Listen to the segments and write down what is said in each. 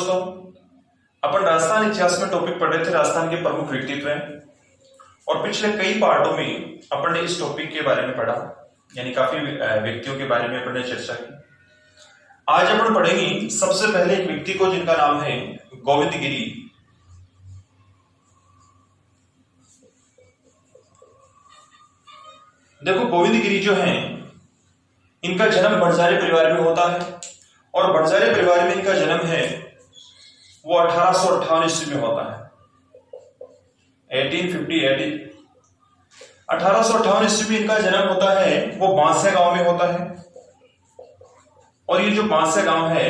दोस्तों, अपन राजस्थान इतिहास में टॉपिक पढ़ रहे थे राजस्थान के प्रमुख व्यक्तित्व और पिछले कई पार्टों में अपन ने इस टॉपिक के बारे में पढ़ा, यानी काफी व्यक्तियों के बारे में अपन ने चर्चा की। आज अपन पढ़ेंगे सबसे पहले एक व्यक्ति को जिनका नाम है गोविंद गिरी। देखो, गोविंद गिरी जो है, इनका जन्म बड़जारे परिवार में होता है और बड़जारे परिवार में इनका जन्म है वो 1858 ईस्वी में होता है। 1858 ईस्वी में इनका जन्म होता है, वो बांसे गांव में होता है। और ये जो बांसे गांव है,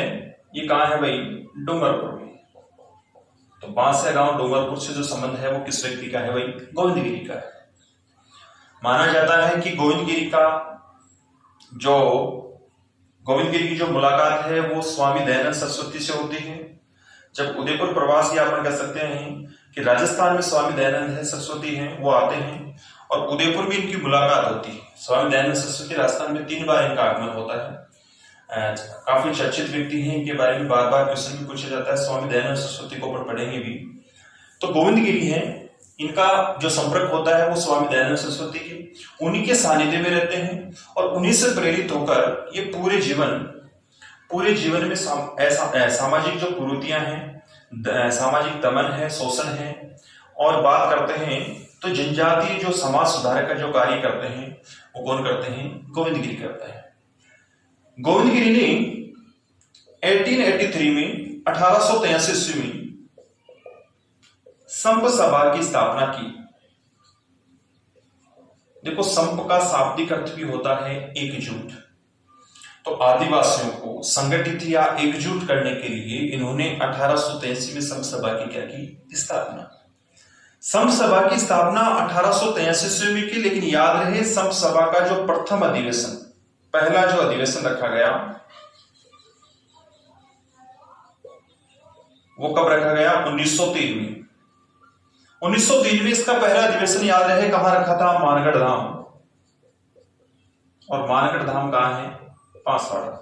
ये कहां है भाई? डूंगरपुर में। तो बांसे गांव डूंगरपुर से जो संबंध है वो किस व्यक्ति का है भाई? गोविंद गिरी का है। माना जाता है कि गोविंद गिरी की जो मुलाकात है वो स्वामी दयानंद सरस्वती से होती है। जब उदयपुर प्रवास, या अपन कह सकते हैं कि राजस्थान में स्वामी दयानंद है सरस्वती हैं, वो आते हैं और उदयपुर में इनकी मुलाकात होती है। स्वामी दयानंद सरस्वती राजस्थान में 3 बार इनका आगमन होता है। काफी चर्चित व्यक्ति हैं, इनके बारे में बार बार क्वेश्चन भी पूछा जाता है। स्वामी दयानंद सरस्वती को अपन पढ़ेंगे भी। तो गोविंद गिरी है, इनका जो संपर्क होता है वो स्वामी दयानंद सरस्वती के, उन्हीं के सानिध्य में रहते हैं और उन्हीं से प्रेरित होकर ये पूरे जीवन में सामाजिक जो कुरीतियां हैं, सामाजिक दमन है, शोषण है, और बात करते हैं तो जनजातीय जो समाज सुधार का जो कार्य करते हैं वो कौन करते हैं? गोविंद गिरी करता है। गोविंद गिरी ने 1883 में 1883 ईस्वी में संप सभा की स्थापना की। देखो, संप का शाब्दिक अर्थ भी होता है एकजुट। तो आदिवासियों को संगठित या एकजुट करने के लिए इन्होंने 1883 में संप सभा की क्या की? स्थापना। संप सभा की स्थापना 1883 ईस्वी में की, लेकिन याद रहे संप सभा का जो प्रथम अधिवेशन, पहला जो अधिवेशन रखा गया वो कब रखा गया? 1903 में। 1903 में इसका पहला अधिवेशन याद रहे कहां रखा था? मानगढ़ धाम। और मानगढ़ धाम कहां है? बांसवाड़ा।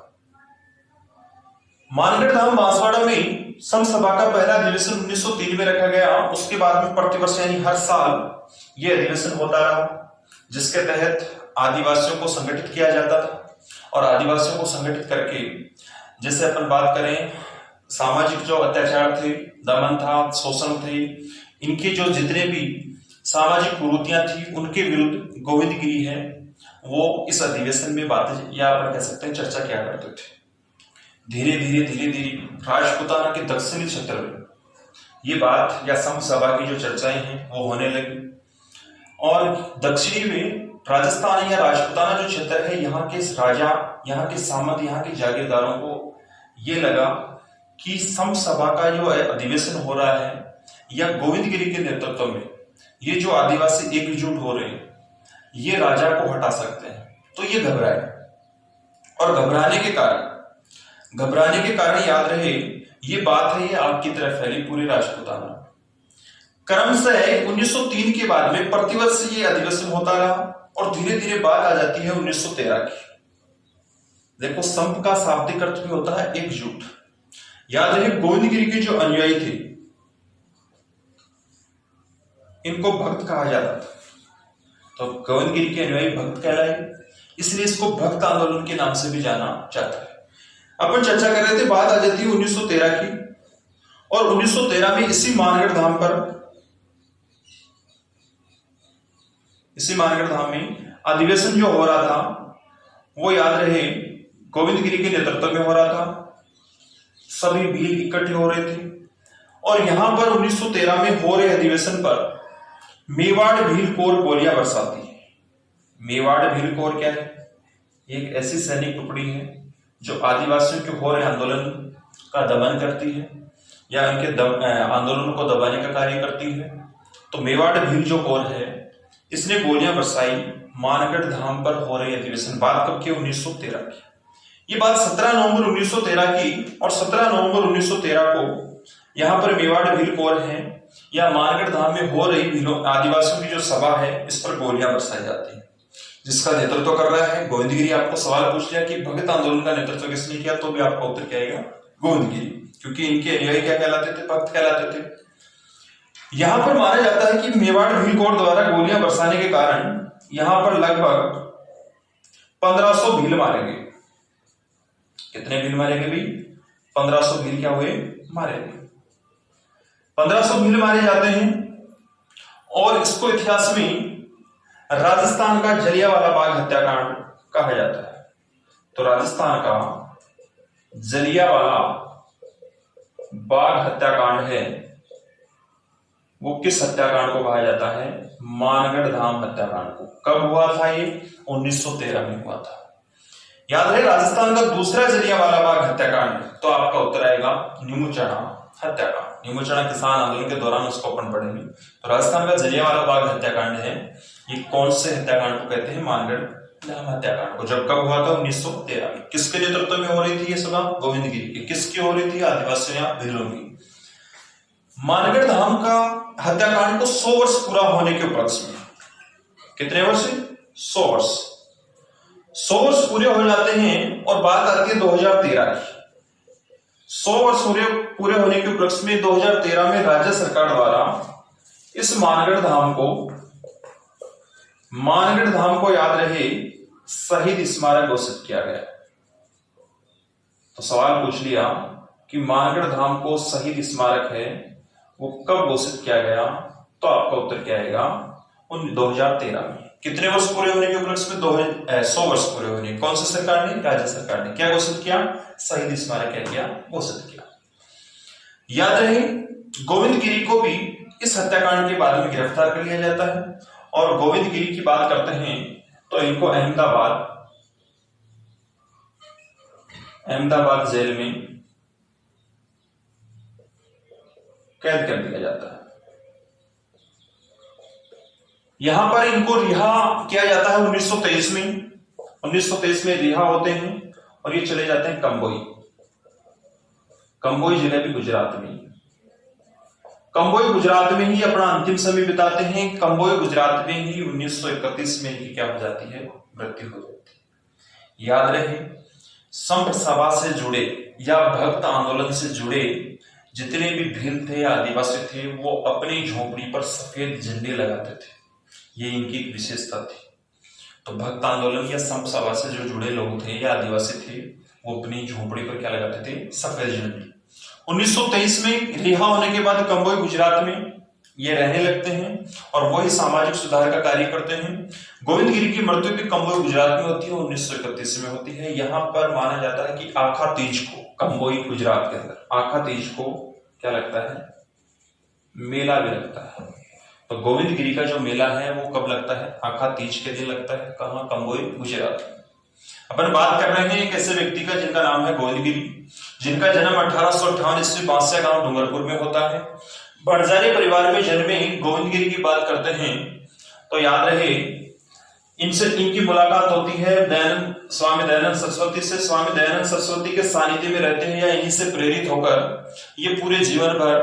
मानगढ़ धाम बांसवाड़ा में संप सभा का पहला अधिवेशन 1903 में रखा गया। उसके बाद में प्रतिवर्ष यानी हर साल यह अधिवेशन होता रहा, जिसके तहत आदिवासियों को संगठित किया जाता था। और आदिवासियों को संगठित करके, जैसे अपन बात करें, सामाजिक जो अत्याचार थे, दमन था, शोषण थे, इनके जो जितने भी सामाजिक कुरीतियां थी उनके विरुद्ध गोविंद गिरी है वो इस अधिवेशन में बातें, या अपन कह सकते हैं चर्चा किया करते थे। धीरे धीरे राजपूताना के दक्षिणी क्षेत्र में ये बात या संप सभा की जो चर्चाएं हैं वो होने लगी। और दक्षिणी में राजस्थान या राजपूताना जो क्षेत्र है, यहाँ के राजा, यहाँ के सामंत, यहाँ के जागीरदारों को ये लगा कि संप सभा का जो अधिवेशन हो रहा है या गोविंद गिरी के नेतृत्व में ये जो आदिवासी एकजुट हो रहे हैं, ये राजा को हटा सकते हैं। तो ये घबराए, और घबराने के कारण याद रहे ये बात है, ये आग की तरह फैली पूरे राजपूताना। क्रमशः 1903 के बाद में प्रतिवर्ष ये अधिवेशन होता रहा और धीरे धीरे बात आ जाती है 1913 की। देखो, संप का शाब्दिक अर्थ भी होता है एकजुट। याद रहे गोविंद गिरी के जो अनुयायी थे इनको भक्त कहा जाता था। तो गोविंद गिरी के अनुयायी भक्त कहलाए, इसलिए इसको भक्त आंदोलन के नाम से भी जाना जाता है। अपन चर्चा कर रहे थे, बात आ जाती है 1913 की। और 1913 में इसी मानगढ़ धाम में अधिवेशन जो हो रहा था वो याद रहे गोविंद गिरी के नेतृत्व में हो रहा था। सभी भील इकट्ठे हो रहे थे और यहां पर 1913 में हो रहे अधिवेशन पर मेवाड़ भील कोर गोलियां बरसाती है। मेवाड़ भील कोर क्या है? एक ऐसी सैनिक टुकड़ी है जो आदिवासियों के हो रहे आंदोलन का दमन करती है या उनके आंदोलन को दबाने का कार्य करती है। तो मेवाड़ भील जो कोर है, इसने गोलियां बरसाई मानगढ़ धाम पर हो रहे अधिवेशन। बात कब की? 1913 की। ये बात 17 नवंबर 1913 की। और 17 नवंबर 1913 को यहाँ पर मेवाड़ भील कोर है या मानगढ़ धाम में हो रही आदिवासियों की जो सभा है, इस पर गोलियां बरसाई जाती है। जिसका नेतृत्व कर रहा है गोविंद गिरी। आपको सवाल पूछ लिया कि भगत आंदोलन का नेतृत्व किसने किया, तो भी आपका उत्तर क्या आएगा? गोविंद गिरी। क्योंकि इनके अनुयायी क्या कहलाते थे? भक्त कहलाते थे। यहां पर माना जाता है कि मेवाड़ भील कौर द्वारा गोलियां बरसाने के कारण यहां पर लगभग 1500 भील मारे गए। कितने भील मारे गए भी? 1500 भील क्या हुए? मारे गए। 1500 भील मारे जाते हैं और इसको इतिहास में राजस्थान का जलियांवाला बाग हत्याकांड कहा जाता है। तो राजस्थान का जलियांवाला बाग हत्याकांड है, वो किस हत्याकांड को कहा जाता है? मानगढ़ धाम हत्याकांड को। कब हुआ था ये? 1913 में हुआ था। याद रहे, राजस्थान का दूसरा जलियांवाला बाग हत्याकांड, तो आपका उत्तर आएगा नीमूचना हत्याकांड। नीमूचना किसान आंदोलन के दौरान उसको अपन पढ़ेंगे। तो राजस्थान का जलियांवाला बाग हत्याकांड है, ये कौन से हत्याकांड को कहते हैं? मानगढ़ धाम हत्याकांड को। जब कब हुआ था? 1913 में। किसके नेतृत्व में हो रही थी ये सभा? गोविंद गिरी की। किसकी हो रही थी? आदिवासियों या भीलों की। मानगढ़ धाम का हत्याकांड को 100 वर्ष पूरा होने के उपलक्ष्य में, कितने वर्ष? 100 वर्ष। 100 वर्ष पूरे हो जाते हैं और बात आती है 2013 की। 100 वर्ष पूरे होने के उपलक्ष्य में 2013 में राज्य सरकार द्वारा इस मानगढ़ धाम को याद रहे शहीद स्मारक घोषित किया गया। तो सवाल पूछ लिया कि मानगढ़ धाम को शहीद स्मारक है, वो कब घोषित किया गया? तो आपका उत्तर क्या आएगा? 2013 में। कितने वर्ष पूरे होने के उपलक्ष्य में? 100 वर्ष पूरे होने। कौन सी सरकार ने? राज्य सरकार ने। क्या घोषित किया? शहीद स्मारक क्या किया? घोषित किया। याद रहे, गोविंद गिरी को भी इस हत्याकांड के बाद में गिरफ्तार कर लिया जाता है। और गोविंद गिरी की बात करते हैं तो इनको अहमदाबाद जेल में कैद कर दिया जाता है। यहां पर इनको रिहा किया जाता है 1923 में। 1923 में रिहा होते हैं और ये चले जाते हैं कंबोई जिले भी गुजरात में। कंबोई गुजरात में ही अपना अंतिम समय बिताते हैं। कंबोई गुजरात में ही 1931 में इनकी क्या हो जाती है? मृत्यु हो जाती है। याद रहे, संत सभा से जुड़े या भक्त आंदोलन से जुड़े जितने भी भील थे, आदिवासी थे, वो अपनी झोपड़ी पर सफेद झंडे लगाते थे। ये इनकी एक विशेषता थी। तो भक्त आंदोलन या संत सभा से जो जुड़े लोग थे या आदिवासी थे, वो अपनी झोपड़ी पर क्या लगाते थे? सफेद झंडे। 1923 में रिहा होने के बाद कंबोई गुजरात में ये रहने लगते हैं और वही सामाजिक सुधार का कार्य करते हैं। गोविंद गिरी की मृत्यु भी कंबोई गुजरात में होती है, 1931 में होती है। यहां पर माना जाता है कि आखा तीज को, कंबोई गुजरात के अंदर आखा तीज को क्या लगता है? मेला भी लगता है। तो गोविंद गिरी का जो मेला है वो कब लगता है? आखा तीज के दिन लगता है। कहां? कंबोई गुजरात में। अपन बात कर रहे हैं एक ऐसे व्यक्ति का जिनका नाम है गोविंद गिरी, जिनका जन्म 1858 ईस्वी बांसिया गांव डूंगरपुर में होता है। बंजारे परिवार में जन्मे गोविंद गिरी की बात करते हैं तो याद रहे, इनकी मुलाकात होती है स्वामी दयानंद सरस्वती से। स्वामी दयानंद सरस्वती के सानिध्य में रहते हैं या इन्हीं से प्रेरित होकर ये पूरे जीवन भर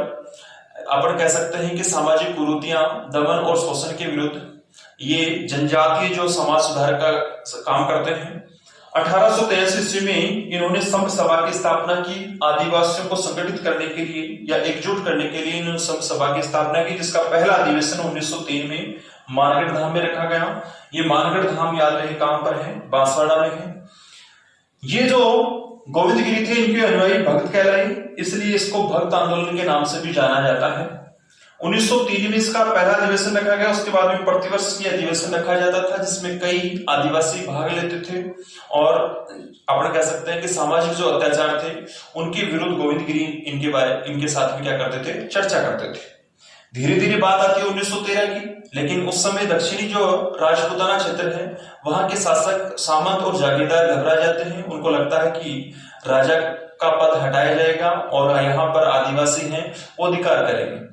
अपन कह सकते हैं कि सामाजिक कुरीतियां, दमन और शोषण के विरुद्ध ये जनजातीय जो समाज सुधार का काम करते हैं। 1883 ईस्वी में इन्होंने संघ सभा की स्थापना की। आदिवासियों को संगठित करने के लिए या एकजुट करने के लिए इन्होंने संघ सभा की स्थापना की, जिसका पहला अधिवेशन 1903 में मानगढ़ धाम में रखा गया। ये मानगढ़ धाम याद रहे कहां पर है? बांसवाड़ा में है। ये जो गोविंद गिरी थे, इनके अनुयायी भक्त कहलाए, इसलिए इसको भक्त आंदोलन के नाम से भी जाना जाता है। 1903 में इसका पहला अधिवेशन रखा गया। उसके बाद में प्रतिवर्ष ये अधिवेशन रखा जाता था, जिसमें कई आदिवासी भाग लेते थे और अपन कह सकते हैं कि सामाजिक जो अत्याचार थे उनके विरुद्ध गोविंद गिरी इनके साथ में क्या करते थे? चर्चा करते थे। धीरे धीरे बात आती है 1913 की, लेकिन उस समय दक्षिणी जो राजपूताना क्षेत्र है वहां के शासक, सामंत और जागीरदार घबरा जाते हैं। उनको लगता है कि राजा का पद हटाया जाएगा और यहाँ पर आदिवासी हैं वो अधिकार करेंगे।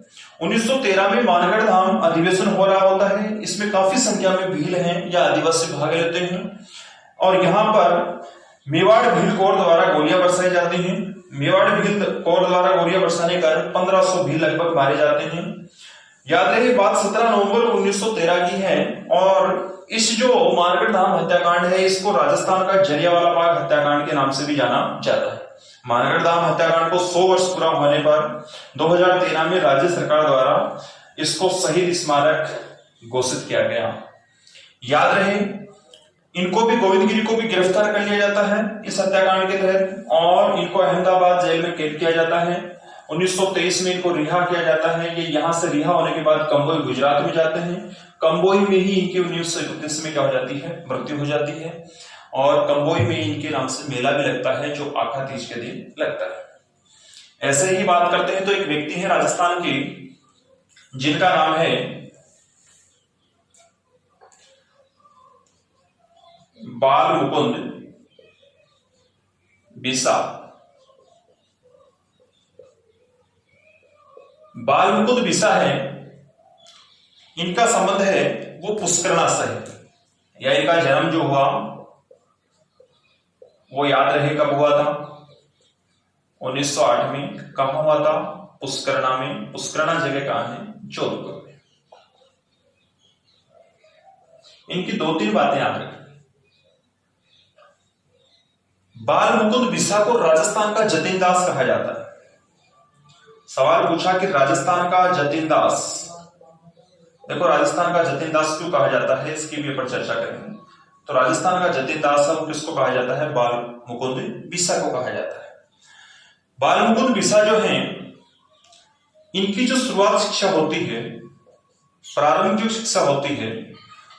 1913 में मानगढ़ धाम अधिवेशन हो रहा होता है। इसमें काफी संख्या में भील हैं या आदिवासी भाग लेते हैं और यहाँ पर मेवाड़ भील कौर द्वारा गोलियां बरसाई जाती हैं। मेवाड़ भील कौर द्वारा गोलियां बरसाने के कारण 1500 भील लगभग मारे जाते हैं। याद रहे बात 17 नवंबर 1913 की है और इस जो मानगढ़ धाम हत्याकांड है इसको राजस्थान का जलियांवाला बाग हत्याकांड के नाम से भी जाना जाता है। मानगढ़ धाम हत्याकांड को 100 वर्ष पूरा होने पर 2013 में राज्य सरकार द्वारा इसको शहीद स्मारक घोषित किया गया। याद रहे, इनको भी, गोविंद गिरी को भी गिरफ्तार कर लिया जाता है इस हत्याकांड के तहत और इनको अहमदाबाद जेल में कैद किया जाता है। 1923 में इनको रिहा किया जाता है। ये यहां से रिहा होने के बाद कंबोई गुजरात में जाते हैं। कंबोई में ही इनकी 1931 में क्या हो जाती है, मृत्यु हो जाती है और कंबोई में इनके नाम से मेला भी लगता है जो आखा तीज के दिन लगता है। ऐसे ही बात करते हैं तो एक व्यक्ति है राजस्थान की जिनका नाम है बाल मुकुंद बिसा। बाल मुकुंद बिसा है, इनका संबंध है वो पुष्करणा से है या इनका जन्म जो हुआ वो याद रहे कब हुआ था, 1908 में। कहां हुआ था? पुष्करणा में। पुष्करणा जगह कहां है? जोधपुर में। इनकी 2-3 बातें याद रखें। बाल मुकुंद बिसा को राजस्थान का जतिन दास कहा जाता है। सवाल पूछा कि राजस्थान का जतिन दास, देखो राजस्थान का जतिन दास क्यों कहा जाता है, इसकी भी ऊपर चर्चा करेंगे। तो राजस्थान का जतिन दास है, किसको कहा जाता है? बाल मुकुंद बिसा को कहा जाता है। बाल मुकुंद बिसा जो है, इनकी जो शुरुआत शिक्षा होती है, प्रारंभिक जो शिक्षा होती है,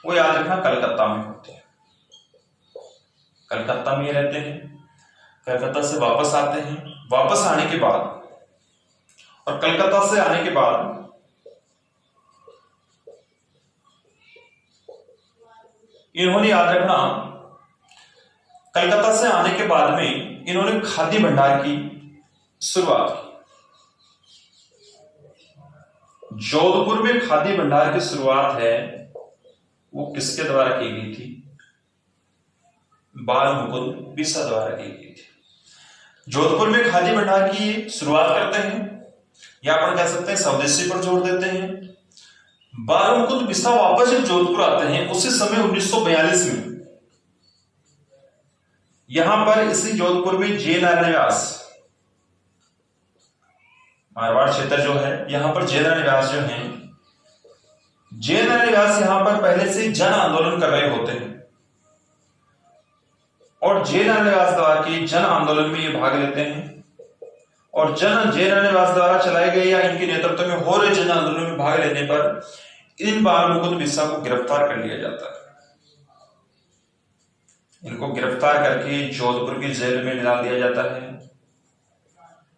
वो याद रखना कलकत्ता में होती है। कलकत्ता में रहते हैं, कलकत्ता से वापस आते हैं। वापस आने के बाद और कलकत्ता से आने के बाद इन्होंने, याद रखना, कलकत्ता से आने के बाद में इन्होंने खादी भंडार की शुरुआत की। जोधपुर में खादी भंडार की शुरुआत है वो किसके द्वारा की गई थी? बाल मुकुंद बिसा द्वारा की गई थी। जोधपुर में खादी भंडार की शुरुआत करते हैं या अपन कह सकते हैं स्वदेशी पर जोर देते हैं। बाल मुकुंद बिसा वापस जब जोधपुर आते हैं उसी समय 1942 में यहां पर इसी जोधपुर में जैन अरण्यवास, मारवाड़ क्षेत्र जो है, यहां पर जैन अरण्यवास जो है, जैन अरण्यवास यहां पर पहले से जन आंदोलन कर रहे होते हैं और जैन अरण्यवास द्वारा के जन आंदोलन में ये भाग लेते हैं और जैन अरण्यवास द्वारा चलाए गए या इनके नेतृत्व में हो रहे जन आंदोलन में भाग लेने पर इन बाल मुकुंद बिसा को गिरफ्तार कर लिया जाता है। इनको गिरफ्तार करके जोधपुर की जेल में डाल दिया जाता है।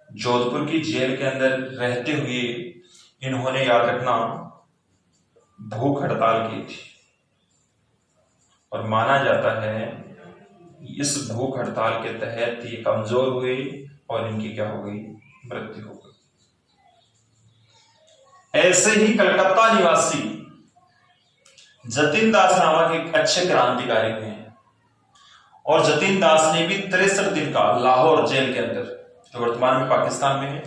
जोधपुर की जेल के अंदर रहते हुए इन्होंने, याद रखना, भूख हड़ताल की थी और माना जाता है इस भूख हड़ताल के तहत ये कमजोर हुए और इनकी क्या हो गई? मृत्यु हो गई। ऐसे ही कलकत्ता निवासी जतिन दास नामक एक अच्छे क्रांतिकारी हुए हैं और जतिन दास ने भी 63 दिन का लाहौर जेल के अंदर, जो वर्तमान में पाकिस्तान में है,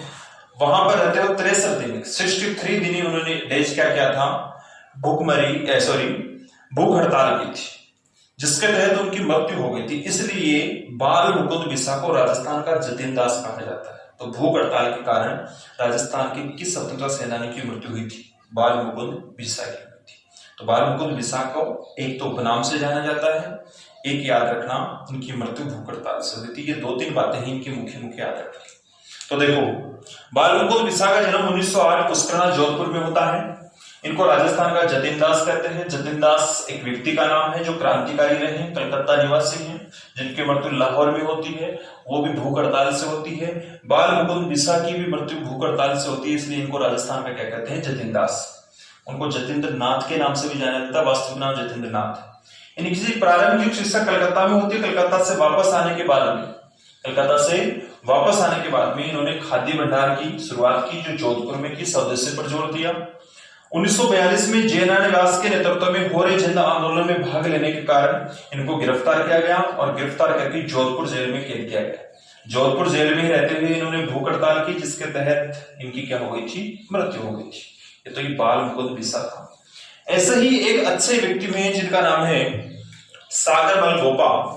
वहां पर रहते हुए 63 दिन, 63 दिन उन्होंने डेज क्या किया था? भूख हड़ताल की थी, जिसके तहत उनकी मृत्यु हो गई थी। इसलिए बाल मुकुंद बिसा को राजस्थान का जतिन दास कहा जाता है। तो भूख हड़ताल के कारण राजस्थान के किस स्वतंत्रता सेनानी की मृत्यु हुई थी? बाल मुकुंद बिसा की हुई थी। तो बाल मुकुंद बिसा को एक तो उपनाम से जाना जाता है, एक याद रखना इनकी मृत्यु भूख हड़ताल से हुई थी। ये 2-3 बातें ही इनकी मुख्य याद रखनी। तो देखो, बाल मुकुंद बिसा का जन्म 1908 पुष्करणा जोधपुर में होता है। इनको राजस्थान का जतिन दास कहते हैं। जतिन दास एक व्यक्ति का नाम है जो क्रांतिकारी रहे, कलकत्ता निवासी हैं, जिनकी मृत्यु लाहौर में होती है, वो भी भूख हड़ताल से होती है। बाल मुकुंद बिसा की भी मृत्यु भूख हड़ताल से होती है, इसलिए इनको राजस्थान में क्या कहते हैं? जतिन दास। उनको जतिंद्र नाथ के नाम से भी जाना जाता है, वास्तविक नाम जतिंद्र नाथ। इनकी प्रारंभिक शिक्षा कलकत्ता में होती है। कलकत्ता से वापस आने के बाद में इन्होंने खादी भंडार की शुरुआत की, जो जोधपुर में की, स्वदेशी पर जोर दिया। 1942 में जैन अरण्यवास के नेतृत्व में हो रहे जन आंदोलन में भाग लेने के कारण इनको गिरफ्तार किया गया और गिरफ्तार करके जोधपुर जेल में कैद किया गया। जोधपुर जेल में रहते हुए इन्होंने भूख हड़ताल की, जिसके तहत इनकी क्या हो गई थी? मृत्यु हो गई थी। ये तो ये बाल मुकुंद बिसा था। ऐसे ही एक अच्छे व्यक्ति में जिनका नाम है सागर मल गोपा।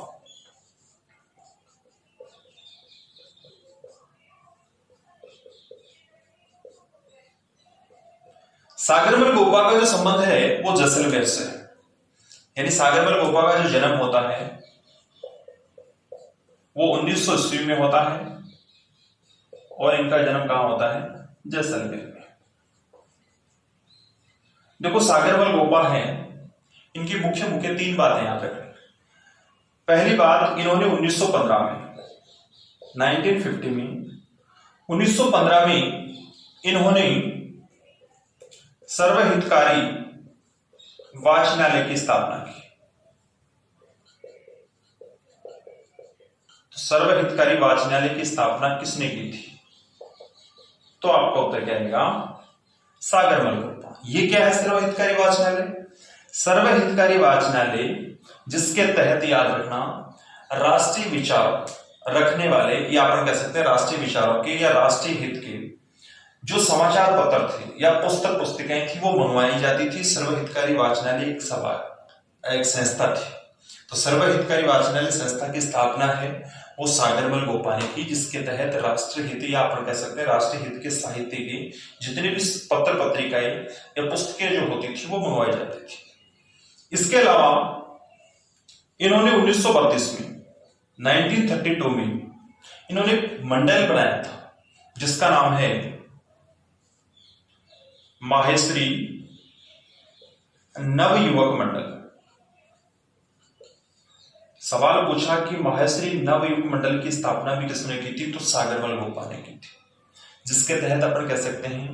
सागरमल गोपा का जो संबंध है वो जैसलमेर से है, यानी सागरमल गोपा का जो जन्म होता है वो 1900 ईस्वी में होता है और इनका जन्म कहां होता है? जैसलमेर में। देखो सागरमल गोपा है, इनकी मुख्य मुख्य 3 बातें याद रखें। पहली बात, इन्होंने 1915 में 1915 में इन्होंने सर्वहितकारी वाचनालय की स्थापना की। तो सर्वहितकारी वाचनालय की स्थापना किसने की थी? तो आपका उत्तर क्या आएगा? सागरमल गोपा। ये क्या है सर्वहितकारी वाचनालय? सर्वहितकारी वाचनालय जिसके तहत, याद रखना, राष्ट्रीय विचार रखने वाले या अपन कह सकते हैं राष्ट्रीय विचारों के या राष्ट्रीय हित के जो समाचार पत्र थे या पुस्तक पुस्तिकाएं थी वो मंगवाई जाती थी। सर्वहितकारी वाचनालय एक सभा, एक संस्था थी। तो सर्वहितकारी वाचनालय संस्था की स्थापना है वो सागरमल गोपा ने की, जिसके तहत राष्ट्रीय हित या अपन कह सकते हैं राष्ट्रीय हित के साहित्य के जितने भी पत्र पत्रिकाएं या पुस्तकें जो होती थी वो मंगवाई जाती थी। इसके अलावा इन्होंने 1932 में 1932 में इन्होंने मंडल बनाया था जिसका नाम है माहेश्वरी नवयुवक मंडल। सवाल पूछा कि माहेश्वरी नवयुवक मंडल की स्थापना भी किसने की थी? तो सागरमल गोपा ने की थी, जिसके तहत अपन कह सकते हैं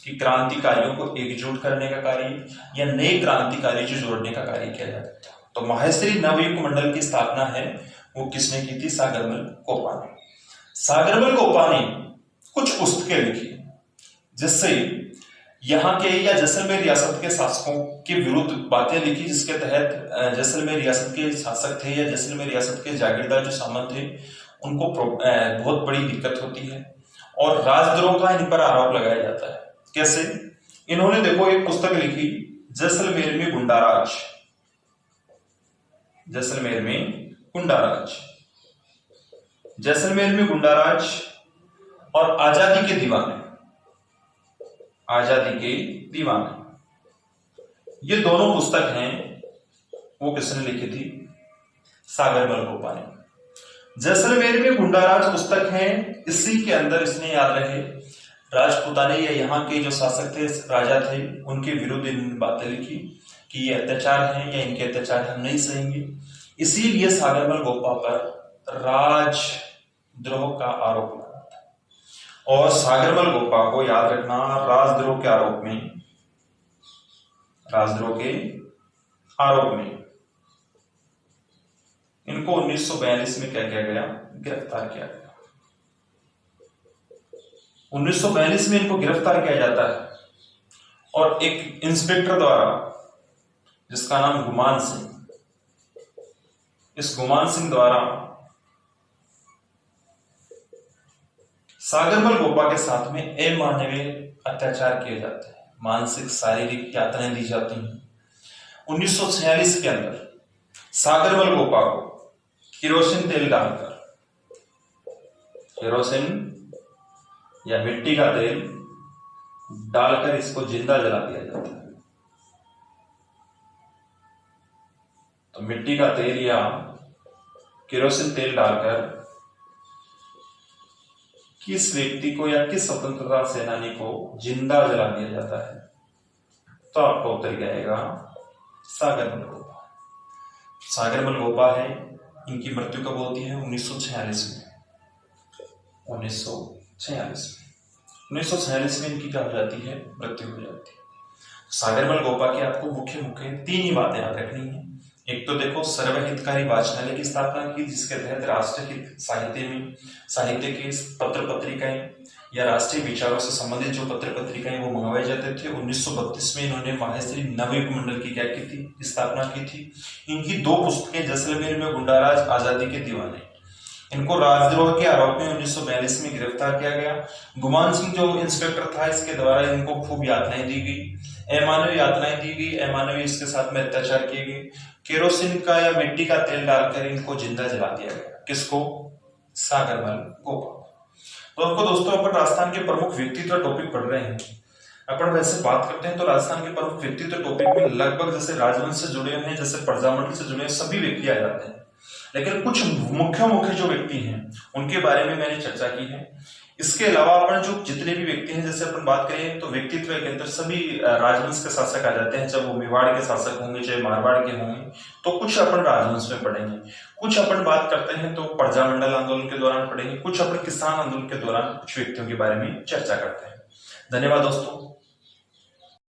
कि क्रांतिकारियों को एकजुट करने का कार्य या नए क्रांतिकारी जो जोड़ने का कार्य किया जाता था। तो माहेश्वरी नवयुवक मंडल की स्थापना है वो किसने की थी? सागरमल गोपा ने। सागरमल गोपा ने कुछ पुस्तकें लिखी जिससे यहाँ के या जैसलमेर रियासत के शासकों के विरुद्ध बातें लिखी, जिसके तहत जैसलमेर रियासत के शासक थे या जैसलमेर रियासत के जागीरदार जो सामंत थे उनको बहुत बड़ी दिक्कत होती है और राजद्रोह का इन पर आरोप लगाया जाता है। कैसे? इन्होंने देखो एक पुस्तक लिखी, जैसलमेर में गुंडाराज। जैसलमेर में गुंडाराज, जैसलमेर में गुंडाराज और आजादी के दीवाने। आजादी के दीवाने, ये दोनों पुस्तक हैं वो किसने लिखी थी? सागरमल गोपा ने। जैसलमेर में गुंडाराज पुस्तक है, इसी के अंदर इसने याद रहे राजपूताने या यहाँ के जो शासक थे, राजा थे, उनके विरुद्ध इन बातें लिखी कि ये अत्याचार हैं या इनके अत्याचार हम नहीं सहेंगे। इसीलिए सागरमल गोपा पर राजद्रोह का आरोप लगा था और सागरमल गोपा को याद रखना राजद्रोह के आरोप में इनको 1942 में क्या किया गया? गिरफ्तार किया गया। 1942 में इनको गिरफ्तार किया जाता है और एक इंस्पेक्टर द्वारा, जिसका नाम गुमान सिंह, इस गुमान सिंह द्वारा सागरमल गोपा के साथ में अमानवीय अत्याचार किए जाते हैं, मानसिक शारीरिक यातनाएं दी जाती हैं। 1946 के अंदर सागरमल गोपा को केरोसिन तेल डालकर, केरोसिन या मिट्टी का तेल डालकर इसको जिंदा जला दिया जाता है। तो मिट्टी का तेल या केरोसिन तेल डालकर किस व्यक्ति को या किस स्वतंत्रता सेनानी को जिंदा जला दिया जाता है? तो आपका उत्तर क्या आएगा? सागरमल गोपा। सागरमल गोपा है, इनकी मृत्यु कब होती है? 1946 में। 1946 में इनकी क्या हो जाती है? मृत्यु हो जाती है। सागरमल गोपा की आपको मुख्य 3 ही बातें याद रखनी है। एक तो देखो सर्वहितकारी वाचनालय की स्थापना की, जिसके तहत राष्ट्रहित साहित्य के पत्र पत्रिकाएं या राष्ट्रीय विचारों से संबंधित जो पत्र पत्रिकाएं वो मंगवाए जाते थे। 1932 में इन्होंने माहेश्वरी नवयुवक मंडल की क्या की थी? स्थापना की थी। इनकी 2 पुस्तकें जैसलमेर में गुंडाराज, आजादी के दीवाने, इनको राजद्रोह के आरोप में 1942 में गिरफ्तार किया गया। गुमान सिंह जो इंस्पेक्टर था, इसके द्वारा इनको खूब यातनाएं दी गई, अमानवीय यातनाएं दी गई, अमानवीय इसके साथ में अत्याचार किए गए। केरोसिन का या मिट्टी का तेल डालकर इनको जिंदा जला दिया गया। किसको? सागरमल गोपा। तो आपको दोस्तों अपन राजस्थान के प्रमुख व्यक्तित्व टॉपिक पढ़ रहे हैं। अपन वैसे बात करते हैं तो राजस्थान के प्रमुख व्यक्तित्व टॉपिक में लगभग जैसे राजवंश से जुड़े हैं, जैसे प्रजामंडल से जुड़े हैं, सभी व्यक्ति आ जाते हैं। लेकिन कुछ मुख्य मुख्य जो व्यक्ति हैं उनके बारे में मैंने चर्चा की है। इसके अलावा अपन जो जितने भी व्यक्ति हैं, जैसे अपन बात करें तो व्यक्तित्व के अंदर सभी राजवंश के शासक आ जाते हैं, चाहे वो मेवाड़ के शासक होंगे चाहे मारवाड़ के होंगे, तो कुछ अपन राजवंश में पढ़ेंगे, कुछ अपन बात करते हैं तो प्रजामंडल आंदोलन के दौरान पढ़ेंगे, कुछ अपन किसान आंदोलन के दौरान कुछ व्यक्तियों के बारे में चर्चा करते हैं। धन्यवाद दोस्तों।